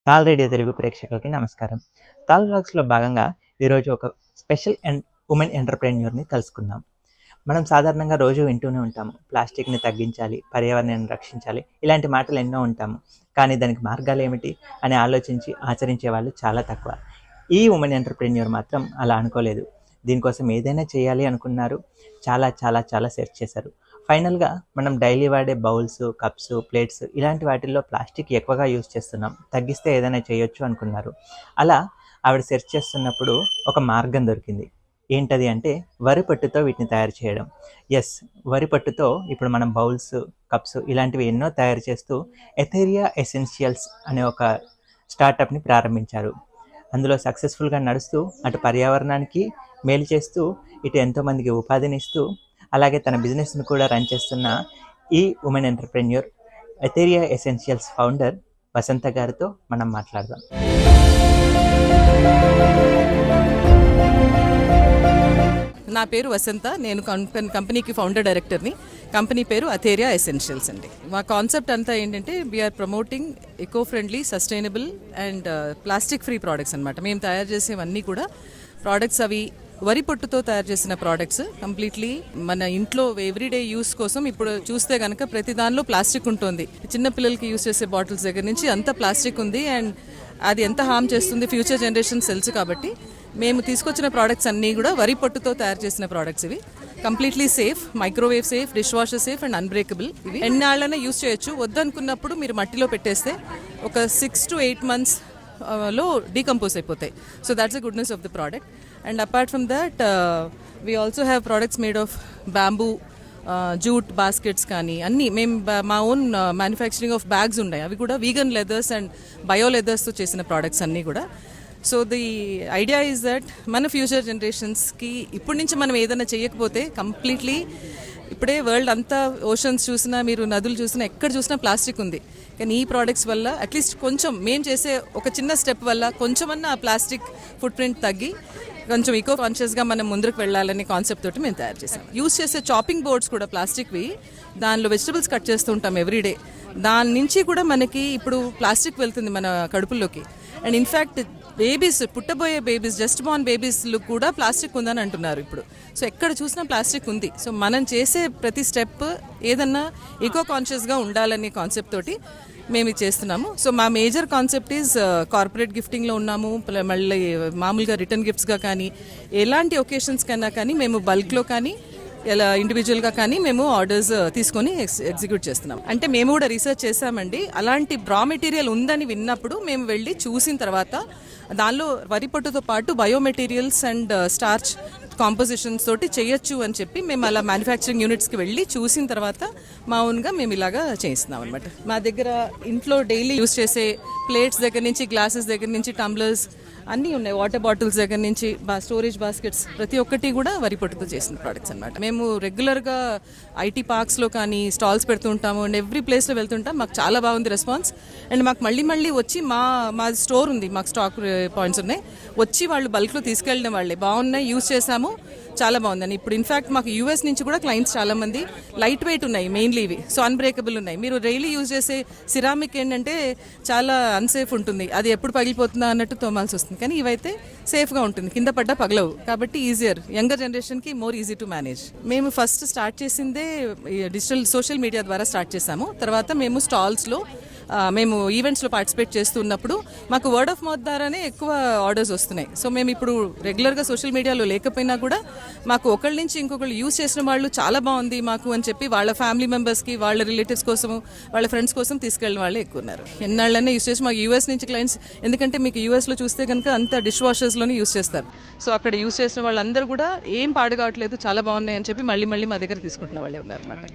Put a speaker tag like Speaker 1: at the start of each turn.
Speaker 1: తాల్ radio Telugu ప్రేక్షకులకి నమస్కారం. తాల్ వ్లాగ్స్‌లో భాగంగా ఈరోజు ఒక స్పెషల్ ఉమెన్ ఎంటర్‌ప్రెన్యూర్‌ని కలుసుకుందాం. మనం సాధారణంగా రోజు వింటూనే ఉంటాము. ప్లాస్టిక్‌ని తగ్గించాలి, పర్యావరణాన్ని రక్షించాలి ఇలాంటి మాటలు ఎన్నో ఉంటాము. కానీ దానికి మార్గాలేమిటి అని ఆలోచించి ఆచరించే వాళ్ళు చాలా తక్కువ. ఈ ఉమెన్ ఎంటర్‌ప్రెన్యూర్ మాత్రం అలా అనుకోలేదు. దీనికోసం ఏదైనా చేయాలి అనుకున్నారు. చాలా చాలా చాలా సెర్చ్ చేశారు. ఫైనల్‌గా మనం డైలీ వాడే బౌల్స్, కప్స్, ప్లేట్స్ ఇలాంటి వాటిల్లో ప్లాస్టిక్ ఎక్కువగా యూజ్ చేస్తున్నాం. తగ్గిస్తే ఏదైనా చేయొచ్చు అనుకున్నారు. అలా ఆవిడ సెర్చ్ చేస్తున్నప్పుడు ఒక మార్గం దొరికింది. ఏంటది అంటే వరి పొట్టుతో వీటిని తయారు చేయడం. యెస్, వరి పొట్టుతో ఇప్పుడు మనం బౌల్స్, కప్స్ ఇలాంటివి ఎన్నో తయారు చేస్తూ ఎథేరియా ఎసెన్షియల్స్ అనే ఒక స్టార్టప్‌ని ప్రారంభించారు. అందులో సక్సెస్ఫుల్‌గా నడుస్తూ అటు పర్యావరణానికి మేలు చేస్తూ, ఇటు ఎంతోమందికి ఉపాధినిస్తూ, అలాగే తన బిజినెస్‌ని కూడా రన్ చేస్తున్న ఈ ఉమెన్ ఎంటర్‌ప్రెన్యూర్ ఎథేరియా ఎసెన్షియల్స్ ఫౌండర్ వసంత గారితో మనం మాట్లాడదాం.
Speaker 2: నా పేరు వసంత. నేను కంపెనీకి ఫౌండర్ డైరెక్టర్ని. కంపెనీ పేరు అథేరియా ఎసెన్షియల్స్ అండి. మా కాన్సెప్ట్ అంతా ఏంటంటే we're promoting eco friendly, sustainable and plastic free products అనమాట. మేము తయారు చేసేవన్నీ కూడా ప్రోడక్ట్స్ అవి వరి పొట్టుతో తయారు చేసిన ప్రోడక్ట్స్. కంప్లీట్లీ మన ఇంట్లో ఎవ్రీడే యూస్ కోసం. ఇప్పుడు చూస్తే కనుక ప్రతి దానిలో ప్లాస్టిక్ ఉంటుంది. చిన్న పిల్లలకి యూస్ చేసే బాటిల్స్ దగ్గర నుంచి అంతా ప్లాస్టిక్ ఉంది. అండ్ అది ఎంత హార్మ్ చేస్తుంది ఫ్యూచర్ జనరేషన్స్ తెలుసు. కాబట్టి మేము తీసుకొచ్చిన ప్రోడక్ట్స్ అన్నీ కూడా వరి పొట్టుతో తయారు చేసిన ప్రోడక్ట్స్. ఇవి completely safe, microwave safe, dish washer safe and unbreakable. ఇవి ఎన్నాళ్ళైనా యూస్ చేయొచ్చు. వద్దనుకున్నప్పుడు మీరు మట్టిలో పెట్టేస్తే ఒక 6 to 8 months లో డీకంపోజ్ అయిపోతాయి. So that's the goodness of the product. And apart from that we also have products made of bamboo, jute baskets కానీ అన్నీ. మేము మా ఓన్ మ్యానుఫ్యాక్చరింగ్ ఆఫ్ బ్యాగ్స్ ఉన్నాయి. అవి కూడా వీగన్ లెదర్స్ అండ్ బయో లెదర్స్తో చేసిన ప్రోడక్ట్స్ అన్నీ కూడా. So the idea is that మన ఫ్యూచర్ జనరేషన్స్కి ఇప్పటి నుంచి మనం ఏదైనా చేయకపోతే కంప్లీట్లీ ఇప్పుడే వరల్డ్ అంతా ఓషన్స్ చూసినా, మీరు నదులు చూసినా, ఎక్కడ చూసినా ప్లాస్టిక్ ఉంది. కానీ ఈ ప్రోడక్ట్స్ వల్ల అట్లీస్ట్ కొంచెం మేము చేసే ఒక చిన్న స్టెప్ వల్ల కొంచెమన్నా ఆ ప్లాస్టిక్ ఫుట్ ప్రింట్ తగ్గి కొంచెం ఈకో కాన్షియస్గా మనం ముందుకు వెళ్ళాలనే కాన్సెప్ట్ తోటి మేము తయారు చేసాం. యూస్ చేసే చాపింగ్ బోర్డ్స్ కూడా ప్లాస్టిక్వి. దానిలో వెజిటబుల్స్ కట్ చేస్తూ ఉంటాం ఎవ్రీడే. దాని నుంచి కూడా మనకి ఇప్పుడు ప్లాస్టిక్ వెళ్తుంది మన కడుపుల్లోకి. అండ్ ఇన్ఫ్యాక్ట్ బేబీస్, పుట్టబోయే బేబీస్, జస్ట్ బార్న్ బేబీస్లో కూడా ప్లాస్టిక్ ఉందని అంటున్నారు ఇప్పుడు. సో ఎక్కడ చూసినా ప్లాస్టిక్ ఉంది. సో మనం చేసే ప్రతి స్టెప్ ఏదన్నా ఈకో కాన్షియస్గా ఉండాలనే కాన్సెప్ట్ తోటి మేము ఇది చేస్తున్నాము. సో మా మేజర్ కాన్సెప్ట్ ఈజ్ కార్పొరేట్ గిఫ్టింగ్లో ఉన్నాము. మళ్ళీ మామూలుగా రిటర్న్ గిఫ్ట్స్గా కానీ ఎలాంటి ఒకేషన్స్ కన్నా కానీ మేము బల్క్లో కానీ ఇలా ఇండివిజువల్గా కానీ మేము ఆర్డర్స్ తీసుకొని ఎగ్జిక్యూట్ చేస్తున్నాం. అంటే మేము కూడా రీసెర్చ్ చేసామండి. అలాంటి రా మెటీరియల్ ఉందని విన్నప్పుడు మేము వెళ్ళి చూసిన తర్వాత దానిలో వరి పొట్టుతో పాటు bio materials and starch compositions తోటి చేయొచ్చు అని చెప్పి మేము అలా మ్యానుఫ్యాక్చరింగ్ యూనిట్స్కి వెళ్ళి చూసిన తర్వాత మా ఓన్గా మేము ఇలాగా చేస్తున్నాం అనమాట. మా దగ్గర ఇంట్లో డైలీ యూస్ చేసే ప్లేట్స్ దగ్గర నుంచి, గ్లాసెస్ దగ్గర నుంచి, టంబ్లర్స్ అన్నీ ఉన్నాయి. వాటర్ బాటిల్స్ దగ్గర నుంచి స్టోరేజ్ బాస్కెట్స్ ప్రతి ఒక్కటి కూడా వరి పొట్టుతో చేసిన ప్రోడక్ట్స్ అనమాట. మేము రెగ్యులర్గా ఐటీ పార్క్స్లో కానీ స్టాల్స్ పెడుతుంటాము అండ్ ఎవ్రీ ప్లేస్లో వెళ్తుంటాం. మాకు చాలా బాగుంది రెస్పాన్స్. అండ్ మాకు మళ్ళీ వచ్చి మా స్టోర్ ఉంది, మాకు స్టాక్ పాయింట్స్ ఉన్నాయి, వచ్చి వాళ్ళు బల్క్లో తీసుకెళ్ళిన వాళ్ళే బాగున్నాయి, యూస్ చేసాము, చాలా బాగుందని. ఇప్పుడు ఇన్ఫ్యాక్ట్ మాకు యూఎస్ నుంచి కూడా క్లయింట్స్ చాలా మంది. లైట్ వెయిట్ ఉన్నాయి మెయిన్లీ ఇవి, సో అన్బ్రేకబుల్ ఉన్నాయి. మీరు డైలీ యూజ్ చేసే సిరామిక్ ఏంటంటే చాలా అన్సేఫ్ ఉంటుంది, అది ఎప్పుడు పగిలిపోతుందా అన్నట్టు తోమాల్సి వస్తుంది. కానీ ఇవైతే సేఫ్గా ఉంటుంది, కింద పడ్డా పగలవు. కాబట్టి ఈజియర్, యంగర్ జనరేషన్కి మోర్ ఈజీ టు మేనేజ్. మేము ఫస్ట్ స్టార్ట్ చేసిందే డిజిటల్ సోషల్ మీడియా ద్వారా స్టార్ట్ చేసాము. తర్వాత మేము స్టాల్స్లో మేము ఈవెంట్స్లో పార్టిసిపేట్ చేస్తున్నప్పుడు మాకు వర్డ్ ఆఫ్ మౌత్ ద్వారానే ఎక్కువ ఆర్డర్స్ వస్తున్నాయి. సో మేము ఇప్పుడు రెగ్యులర్గా సోషల్ మీడియాలో లేకపోయినా కూడా మాకు ఒకళ్ళ నుంచి ఇంకొకళ్ళు యూస్ చేసిన వాళ్ళు చాలా బాగుంది మాకు అని చెప్పి వాళ్ళ ఫ్యామిలీ మెంబర్స్కి, వాళ్ళ రిలేటివ్స్ కోసము, వాళ్ళ ఫ్రెండ్స్ కోసం తీసుకెళ్ళిన వాళ్ళే ఎక్కువ ఉన్నారు. ఎన్నాళ్ళనే యూస్ చేసి మాకు యూఎస్ నుంచి క్లయింట్స్, ఎందుకంటే మీకు యూఎస్లో చూస్తే కనుక అంతా డిష్ వాషర్స్లోనే యూస్ చేస్తారు. సో అక్కడ యూస్ చేసిన వాళ్ళందరూ కూడా ఏం పాడు కావట్లేదు, చాలా బాగున్నాయి అని చెప్పి మళ్ళీ మా దగ్గర తీసుకుంటున్న వాళ్ళే ఉన్నారు అన్నమాట.